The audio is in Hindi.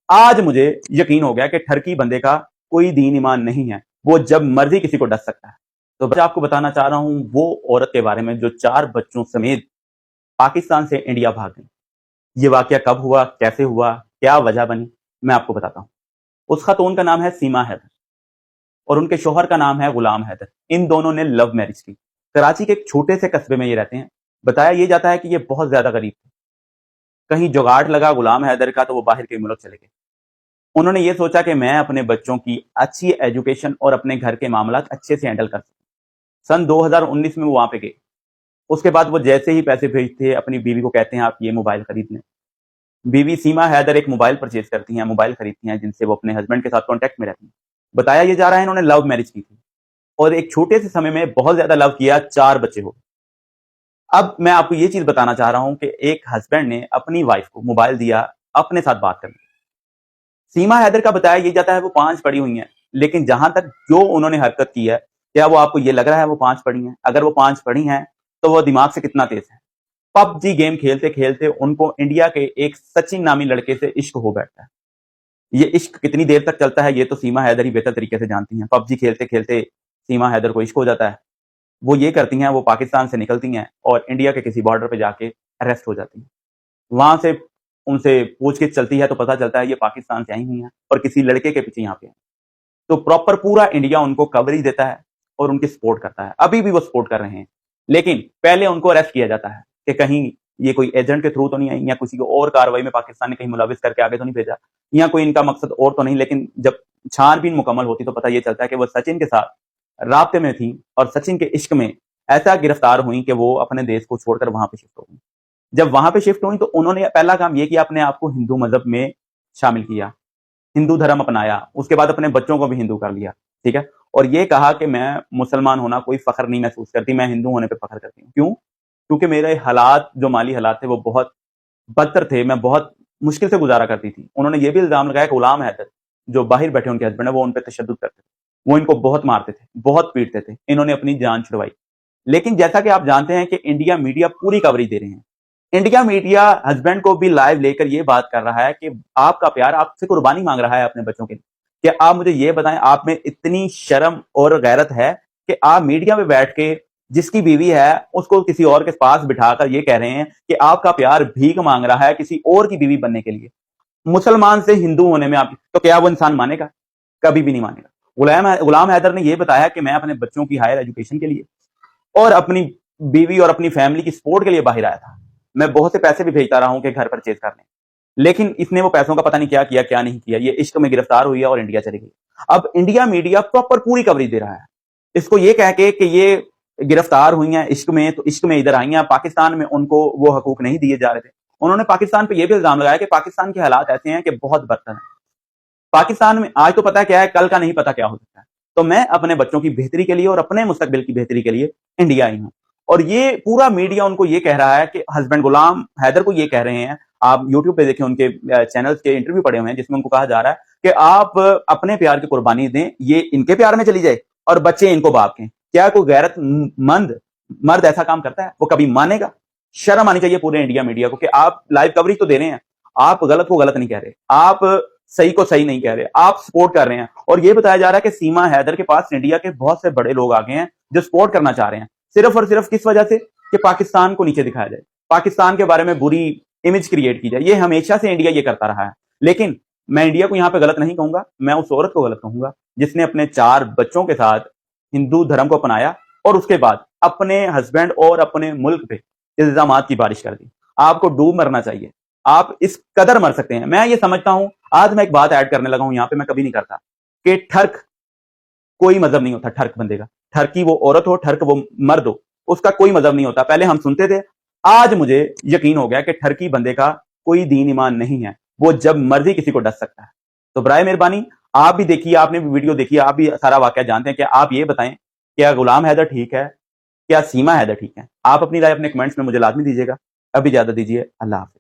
आज मुझे यकीन हो गया कि ठरकी बंदे का कोई दीन ईमान नहीं है, वो जब मर्जी किसी को डस सकता है। तो बस आपको बताना चाह रहा हूं वो औरत के बारे में जो 4 बच्चों समेत पाकिस्तान से इंडिया भाग गई। ये वाकया कब हुआ, कैसे हुआ, क्या वजह बनी, मैं आपको बताता हूं। उस खातून का नाम है सीमा हैदर और उनके शौहर का नाम है गुलाम हैदर। इन दोनों ने लव मैरिज की। कराची के एक छोटे से कस्बे में ये रहते हैं। बताया ये जाता है कि ये बहुत ज्यादा गरीब थे। कहीं जुगाड़ लगा गुलाम हैदर का तो वो बाहर के मुल्क चले गए। उन्होंने ये सोचा कि मैं अपने बच्चों की अच्छी एजुकेशन और अपने घर के मामला अच्छे से हैंडल कर सकूं। सन 2019 में वो वहां पे गए। उसके बाद वो जैसे ही पैसे भेजते अपनी बीवी को कहते हैं आप ये मोबाइल खरीद लें। बीवी सीमा हैदर एक मोबाइल परचेज करती हैं, मोबाइल खरीदती हैं जिनसे वो अपने हस्बैंड के साथ कॉन्टेक्ट में रहती हैं। बताया ये जा रहा है इन्होंने लव मैरिज की थी और एक छोटे से समय में बहुत ज्यादा लव किया, 4 बच्चे हो। अब मैं आपको ये चीज बताना चाह रहा हूं कि एक हस्बैंड ने अपनी वाइफ को मोबाइल दिया अपने साथ बात करने। सीमा हैदर का बताया ये जाता है वो 5 पढ़ी हुई हैं, लेकिन जहां तक जो उन्होंने हरकत की है, क्या वो आपको ये लग रहा है वो 5 पढ़ी हैं? अगर वो 5 पढ़ी हैं तो वो दिमाग से कितना तेज है। पबजी गेम खेलते खेलते उनको इंडिया के एक सचिन नामी लड़के से इश्क हो बैठता है। ये इश्क कितनी देर तक चलता है ये तो सीमा हैदर ही बेहतर तरीके से जानती हैं। पबजी खेलते खेलते सीमा हैदर को इश्क हो जाता है। वो ये करती हैं, वो पाकिस्तान से निकलती हैं और इंडिया के किसी बॉर्डर पे जाके अरेस्ट हो जाती हैं। वहां से उनसे पूछगिछ चलती है तो पता चलता है ये पाकिस्तान से आई हुई हैं और किसी लड़के के पीछे यहाँ पे हैं। तो प्रॉपर पूरा इंडिया उनको कवरेज देता है और उनकी सपोर्ट करता है। अभी भी वो सपोर्ट कर रहे हैं, लेकिन पहले उनको अरेस्ट किया जाता है कि कहीं ये कोई एजेंट के थ्रू तो नहीं आई या किसी को और कार्रवाई में पाकिस्तान ने कहीं मुलविस करके आगे तो नहीं भेजा या कोई इनका मकसद और तो नहीं। लेकिन जब छानबीन मुकम्मल होती तो पता ये चलता है कि वो सचिन के साथ राब्ते में थी और सचिन के इश्क में ऐसा गिरफ्तार हुई कि वो अपने देश को छोड़कर वहां पे शिफ्ट हो गई। जब वहां पे शिफ्ट हुई तो उन्होंने पहला काम ये किया, अपने आप को हिंदू मजहब में शामिल किया, हिंदू धर्म अपनाया। उसके बाद अपने बच्चों को भी हिंदू कर लिया, ठीक है। और ये कहा कि मैं मुसलमान होना कोई फख्र नहीं महसूस करती, मैं हिंदू होने पे फख्र करती हूँ। क्यों? क्योंकि मेरे हालात जो माली हालात थे वो बहुत बदतर थे, मैं बहुत मुश्किल से गुजारा करती थी। उन्होंने ये भी इल्जाम लगाया कि गुलाम हैदर जो बाहर बैठे उनके हस्बैंड है वो उन पर तशद्दुद करते थे, वो इनको बहुत मारते थे, बहुत पीटते थे। इन्होंने अपनी जान छुड़वाई। लेकिन जैसा कि आप जानते हैं कि इंडिया मीडिया पूरी कवरेज दे रहे हैं। इंडिया मीडिया हस्बैंड को भी लाइव लेकर ये बात कर रहा है कि आपका प्यार आपसे कुर्बानी मांग रहा है अपने बच्चों के लिए। कि आप मुझे ये बताएं, आप में इतनी शर्म और गैरत है कि आप मीडिया में बैठ के जिसकी बीवी है उसको किसी और के पास बिठाकर ये कह रहे हैं कि आपका प्यार भीख मांग रहा है किसी और की बीवी बनने के लिए, मुसलमान से हिंदू होने में। आप तो क्या वो इंसान मानेगा? कभी भी नहीं मानेगा। गुलाम हैदर ने यह बताया कि मैं अपने बच्चों की हायर एजुकेशन के लिए और अपनी बीवी और अपनी फैमिली की सपोर्ट के लिए बाहर आया था। मैं बहुत से पैसे भी भेजता रहा हूं कि घर परचेज करने, लेकिन इसने वो पैसों का पता नहीं क्या किया क्या नहीं किया। ये इश्क में गिरफ्तार हुई है और इंडिया चली गई। अब इंडिया मीडिया प्रॉपर पूरी कवरेज दे रहा है इसको ये कह के कि ये गिरफ्तार हुई हैं इश्क में, तो इश्क में इधर आई हैं। पाकिस्तान में उनको वो हकूक नहीं दिए जा रहे थे। उन्होंने पाकिस्तान पे ये भी इल्जाम लगाया कि पाकिस्तान के हालात ऐसे हैं कि बहुत बदतर है। पाकिस्तान में आज तो पता क्या है, कल का नहीं पता क्या हो सकता है। तो मैं अपने बच्चों की बेहतरी के लिए और अपने मुस्तकबिल की बेहतरी के लिए इंडिया आई हूं। और ये पूरा मीडिया उनको ये कह रहा है कि हस्बैंड गुलाम हैदर को ये कह रहे हैं, आप यूट्यूब पे देखें उनके चैनल्स के इंटरव्यू पड़े हुए हैं जिसमें उनको कहा जा रहा है कि आप अपने प्यार की कुर्बानी दें, ये इनके प्यार में चली जाए और बच्चे इनको बाप के। क्या कोई गैरतमंद मर्द ऐसा काम करता है? वो कभी मानेगा? शर्म आनी चाहिए पूरे इंडिया मीडिया को कि आप लाइव कवरेज तो दे रहे हैं, आप गलत को गलत नहीं कह रहे, आप सही को सही नहीं कह रहे, आप सपोर्ट कर रहे हैं। और ये बताया जा रहा है कि सीमा हैदर के पास इंडिया के बहुत से बड़े लोग आ गए हैं जो सपोर्ट करना चाह रहे हैं, सिर्फ और सिर्फ किस वजह से कि पाकिस्तान को नीचे दिखाया जाए, पाकिस्तान के बारे में बुरी इमेज क्रिएट की जाए। ये हमेशा से इंडिया ये करता रहा है। लेकिन मैं इंडिया को यहां पे गलत नहीं कहूंगा, मैं उस औरत को गलत कहूंगा जिसने अपने 4 बच्चों के साथ हिंदू धर्म को अपनाया और उसके बाद अपने हस्बैंड और अपने मुल्क पे इल्जामात की बारिश कर दी। आपको डूब मरना चाहिए, आप इस कदर मर सकते हैं। मैं ये समझता हूं, आज मैं एक बात ऐड करने लगा हूं यहां पे, मैं कभी नहीं करता, कि ठर्क कोई मजहब नहीं होता। ठर्क बंदे का, ठर्की वो औरत हो, ठर्क वो मर्द हो, उसका कोई मजहब नहीं होता। पहले हम सुनते थे, आज मुझे यकीन हो गया कि ठर्की बंदे का कोई दीन ईमान नहीं है, वो जब मर्जी किसी को डस सकता है। तो बराए मेहरबानी आप भी देखिए, आपने भी वीडियो देखी, आप भी सारा वाकया जानते हैं। कि आप ये बताएं, क्या गुलाम हैदर ठीक है, क्या सीमा हैदर ठीक है? आप अपनी राय अपने कमेंट्स में मुझे लाजमी दीजिएगा। अभी इजाजत दीजिए, अल्लाह हाफिज।